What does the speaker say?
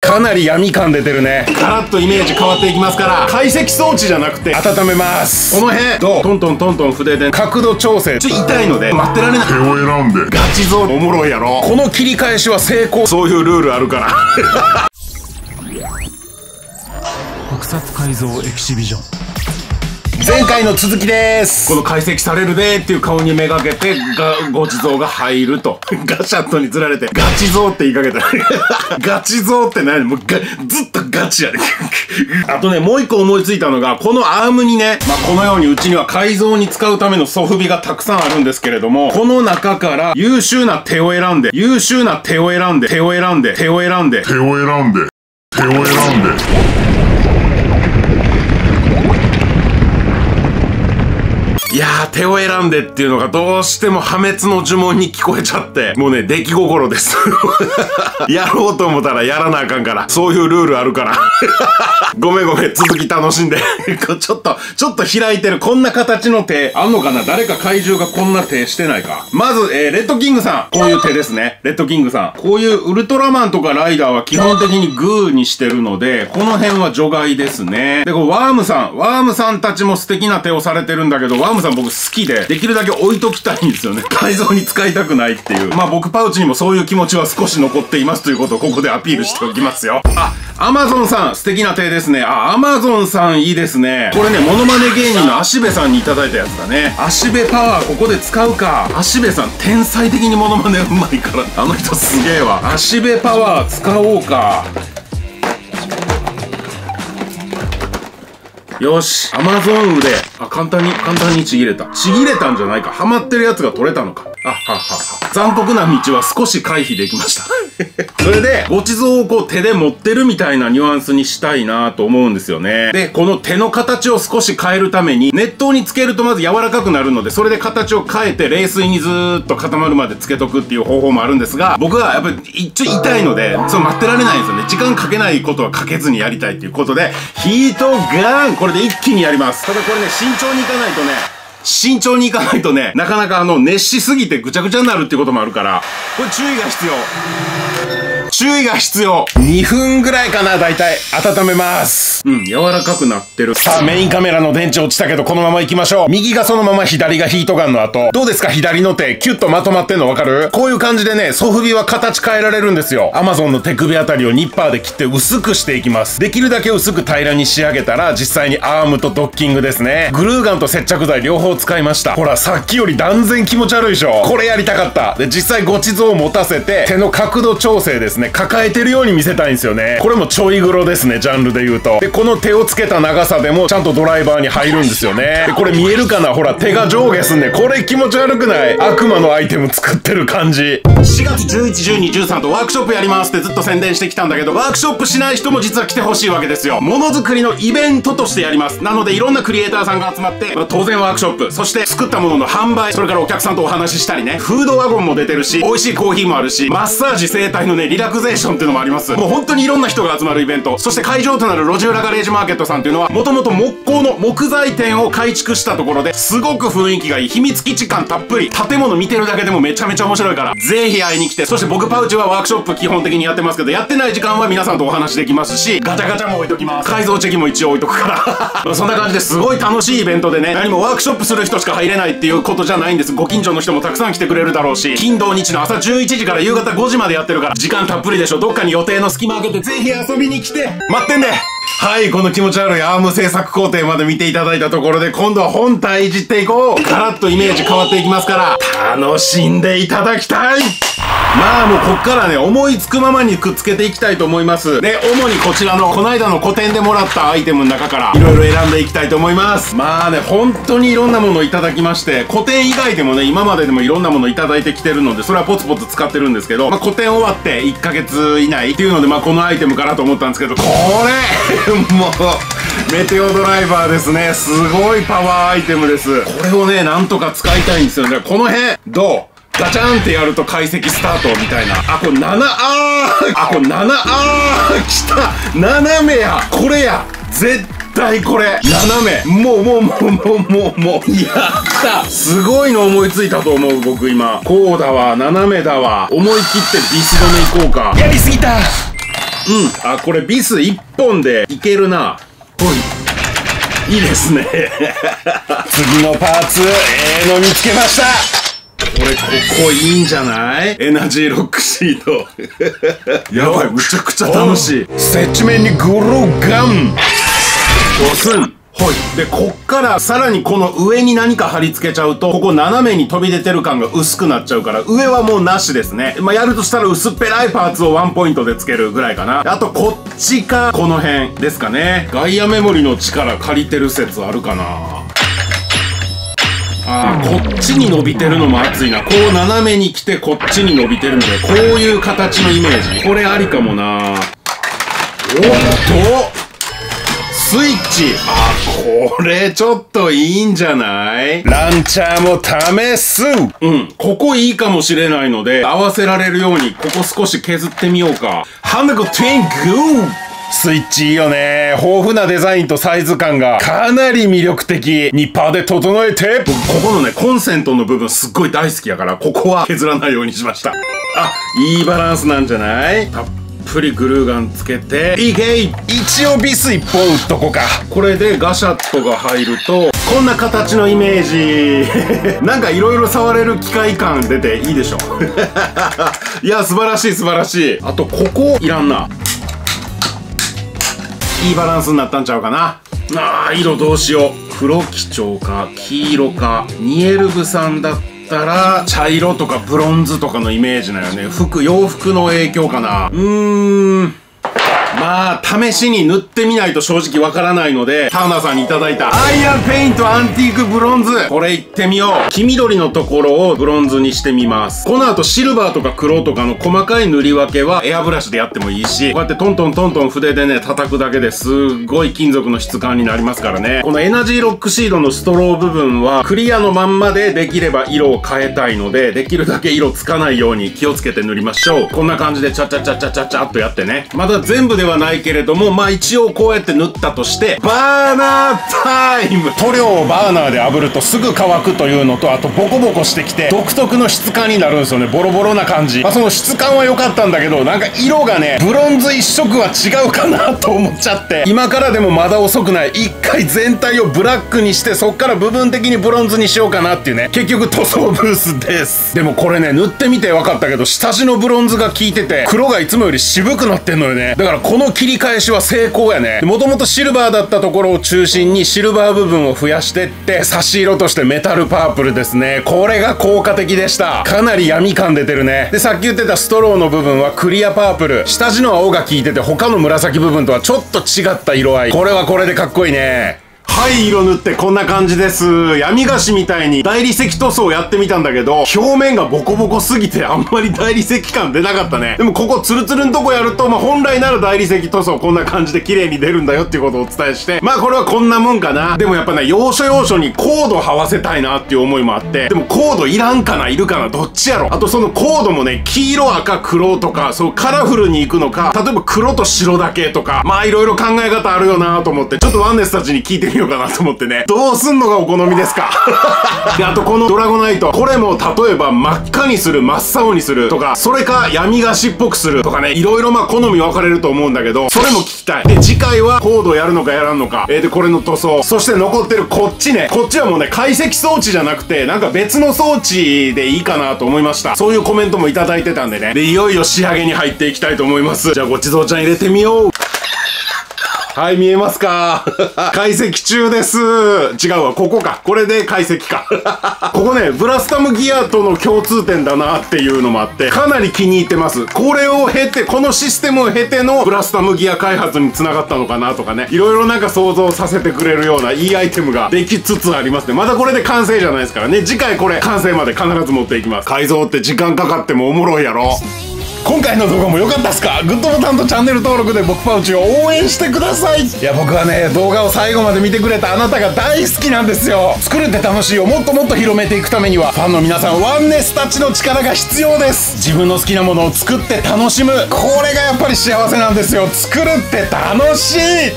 かなり闇感出てるね。ガラッとイメージ変わっていきますから、解析装置じゃなくて温めます。この辺どう？トントントントン筆で角度調整。痛いので待ってられない。手を選んでガチゾーンおもろいやろ。この切り返しは成功。そういうルールあるから特撮改造エキシビジョン。前回の続きです。この解析されるでーっていう顔にめがけてご地蔵が入るとガシャットに釣られてガチゾーって言いかけたガチゾーって何？もうずっとガチやであとね、もう一個思いついたのが、このアームにね、このようにうちには改造に使うためのソフビがたくさんあるんですけれども、この中から優秀な手を選んで、優秀な手を選んで、手を選んで、手を選んで、手を選んで手を選んでいやー、手を選んでっていうのがどうしても破滅の呪文に聞こえちゃって、もうね、出来心ですやろうと思ったらやらなあかんから、そういうルールあるからごめんごめん、続き楽しんでちょっと開いてるこんな形の手あんのかな。誰か怪獣がこんな手してないか。まず、レッドキングさん、こういう手ですね。レッドキングさん、こういうウルトラマンとかライダーは基本的にグーにしてるので、この辺は除外ですね。で、こうワームさんたちも素敵な手をされてるんだけど、ワームさん僕好きで、できるだけ置いときたいんですよね。改造に使いたくないっていう。僕パウチにもそういう気持ちは少し残っていますということをここでアピールしておきますよ。アマゾンさん、素敵な手ですね。アマゾンさんいいですね。これね、モノマネ芸人の足部さんにいただいたやつだね。足部パワーここで使うか。足部さん天才的にモノマネうまいから、あの人すげえわ。足部パワー使おうか。よし、アマゾン腕。簡単にちぎれた。ちぎれたんじゃないか。はまってるやつが取れたのか。残酷な道は少し回避できましたそれで、ご地蔵をこう手で持ってるみたいなニュアンスにしたいなと思うんですよね。で、この手の形を少し変えるために、熱湯につけるとまず柔らかくなるので、それで形を変えて冷水にずーっと固まるまでつけとくっていう方法もあるんですが、僕はやっぱり痛いので、そう待ってられないんですよね。時間かけないことはかけずにやりたいっていうことで、ヒートガンこれで一気にやります。ただこれね、慎重にいかないとね、なかなか熱しすぎてぐちゃぐちゃになるっていうこともあるから、これ注意が必要。2分ぐらいかな、だいたい。温めます。柔らかくなってる。さあ、メインカメラの電池落ちたけど、このまま行きましょう。右がそのまま、左がヒートガンの後。どうですか、左の手。キュッとまとまってんのわかる？こういう感じでね、ソフビは形変えられるんですよ。アマゾンの手首あたりをニッパーで切って薄くしていきます。できるだけ薄く平らに仕上げたら、実際にアームとドッキングですね。グルーガンと接着剤両方使いました。ほら、さっきより断然気持ち悪いでしょ。これやりたかった。で、実際ご地蔵を持たせて、手の角度調整ですね。抱えてるように見せたいんですよね。これもちょい黒ですね、ジャンルで言うと。で、この手をつけた長さでもちゃんとドライバーに入るんですよね。で、これ見えるかな？ほら、手が上下すんね。これ気持ち悪くない？悪魔のアイテム作ってる感じ。4月11、12、13とワークショップやりますってずっと宣伝してきたんだけど、ワークショップしない人も実は来てほしいわけですよ。ものづくりのイベントとしてやります。なので、いろんなクリエイターさんが集まって、当然ワークショップ、そして作ったものの販売、それからお客さんとお話ししたりね、フードワゴンも出てるし、美味しいコーヒーもあるし、マッサージ整体のね、リラクゼーションっていうのもあります。もう本当にいろんな人が集まるイベント。そして会場となる路地裏ガレージマーケットさんっていうのは、もともと木工の木材店を改築したところで、すごく雰囲気がいい、秘密基地感たっぷり、建物見てるだけでもめちゃめちゃ面白いから、ぜひ会いに来て、そして僕パウチはワークショップ基本的にやってますけど、やってない時間は皆さんとお話できますし、ガチャガチャも置いときます。改造チェキも一応置いとくからそんな感じですごい楽しいイベントでね、何もワークショップする人しか入れないっていうことじゃないんです。ご近所の人もたくさん来てくれるだろうし、金土日の朝11時から夕方5時までやってるから、時間たっぷりでしょ。どっかに予定の隙間開けてぜひ遊びに来て待ってんで。はい、この気持ち悪いアーム製作工程まで見ていただいたところで、今度は本体いじっていこう。ガラッとイメージ変わっていきますから、楽しんでいただきたい。もうこっからね、思いつくままにくっつけていきたいと思います。で、主にこちらの、この間の個展でもらったアイテムの中から、いろいろ選んでいきたいと思います。本当にいろんなものをいただきまして、個展以外でもね、今まででもいろんなものをいただいてきてるので、それはポツポツ使ってるんですけど、個展終わって1ヶ月以内っていうので、このアイテムかなと思ったんですけど、これもう、メテオドライバーですね。すごいパワーアイテムです。これをね、なんとか使いたいんですよね。この辺、どう？ガチャンってやると解析スタートみたいな。これ来た！斜めや！これや！絶対これ！斜め！もう、やった！すごいの思いついたと思う、僕今。こうだわ、斜めだわ。思い切ってビス止めいこうか。やりすぎた！あ、これビス1本でいけるな。ほい。いいですね。次のパーツ、の見つけました。これ、ここいいんじゃない？エナジーロックシート。やばい、むちゃくちゃ楽しい。接地面にグルーガン。押すん。ほい。で、こっからさらにこの上に何か貼り付けちゃうと、ここ斜めに飛び出てる感が薄くなっちゃうから、上はもうなしですね。まあ、やるとしたら薄っぺらいパーツをワンポイントでつけるぐらいかな。あと、こっちか、この辺ですかね。ガイアメモリの力借りてる説あるかな。あー、こっちに伸びてるのも熱いな。こう斜めに来てこっちに伸びてるんで、こういう形のイメージ。これありかもな。おっとスイッチ。あ、これちょっといいんじゃない？ランチャーも試す。ここいいかもしれないので、合わせられるように、ここ少し削ってみようか。ハンドゴテングー！スイッチいいよね。豊富なデザインとサイズ感がかなり魅力的。ニッパーで整えて。僕、ここのね、コンセントの部分すっごい大好きやから、ここは削らないようにしました。あ、いいバランスなんじゃない？たっぷりグルーガンつけて、いけい！一応ビス1本打っとこうか。これでガシャットが入ると、こんな形のイメージ。なんか色々触れる機械感出ていいでしょ。いや、素晴らしい素晴らしい。あと、ここいらんな。いいバランスになったんちゃうかな。あー、色どうしよう。黒基調か、黄色か、ニエルブさんだったら、茶色とかブロンズとかのイメージだよね。洋服の影響かな。まあ、試しに塗ってみないと正直わからないので、ターナーさんにいただいたアイアンペイントアンティークブロンズ。これいってみよう。黄緑のところをブロンズにしてみます。この後シルバーとか黒とかの細かい塗り分けはエアブラシでやってもいいし、こうやってトントントントン筆でね、叩くだけですっごい金属の質感になりますからね。このエナジーロックシードのストロー部分はクリアのまんまでできれば色を変えたいので、できるだけ色つかないように気をつけて塗りましょう。こんな感じでチャチャチャチャチャチャっとやってね。まだ全部ではないけれども、まあ一応こうやって塗ったとして、バーナータイム！塗料をバーナーで炙るとすぐ乾くというのと、あとボコボコしてきて独特の質感になるんですよね。ボロボロな感じ。まあその質感は良かったんだけど、なんか色がね、ブロンズ一色は違うかなと思っちゃって、今からでもまだ遅くない。一回全体をブラックにして、そっから部分的にブロンズにしようかなっていうね。結局塗装ブースです。でもこれね、塗ってみて分かったけど、下地のブロンズが効いてて、黒がいつもより渋くなってんのよね。だからこの切り返しは成功やね。もともとシルバーだったところを中心にシルバー部分を増やしてって、差し色としてメタルパープルですね。これが効果的でした。かなり闇感出てるね。で、さっき言ってたストローの部分はクリアパープル。下地の青が効いてて、他の紫部分とはちょっと違った色合い。これはこれでかっこいいね。はい、色塗ってこんな感じです。闇菓子みたいに大理石塗装をやってみたんだけど、表面がボコボコすぎてあんまり大理石感出なかったね。でもここツルツルのとこやると、まあ本来なら大理石塗装こんな感じで綺麗に出るんだよっていうことをお伝えして、まあこれはこんなもんかな。でもやっぱね、要所要所にコードはわせたいなっていう思いもあって、でもコードいらんかないるかなどっちやろ。あとそのコードもね、黄色赤黒とか、そうカラフルに行くのか、例えば黒と白だけとか、まあいろいろ考え方あるよなと思って、ちょっとワンネスたちに聞いてみようかなと思ってね。どうすんのがお好みですか？で、あとこのドラゴナイト。これも例えば真っ赤にする、真っ青にするとか、それか闇菓子っぽくするとかね、いろいろまあ好み分かれると思うんだけど、それも聞きたい。で、次回はコードやるのかやらんのか。で、これの塗装。そして残ってるこっちね。こっちはもうね、解析装置じゃなくて、なんか別の装置でいいかなと思いました。そういうコメントもいただいてたんでね。で、いよいよ仕上げに入っていきたいと思います。じゃあ、ごちそうちゃん入れてみよう。はい、見えますか？解析中です。違うわ、ここか。これで解析か。ここね、ブラスタムギアとの共通点だなっていうのもあって、かなり気に入ってます。これを経て、このシステムを経てのブラスタムギア開発に繋がったのかなとかね、いろいろなんか想像させてくれるようないいアイテムができつつありますね。まだこれで完成じゃないですからね。次回これ完成まで必ず持っていきます。改造って時間かかってもおもろいやろ。今回の動画も良かったっすか？グッドボタンとチャンネル登録で僕パウチを応援してください。いや、僕はね、動画を最後まで見てくれたあなたが大好きなんですよ。作るって楽しいをもっともっと広めていくためには、ファンの皆さん、ワンネスたちの力が必要です。自分の好きなものを作って楽しむ。これがやっぱり幸せなんですよ。作るって楽しい。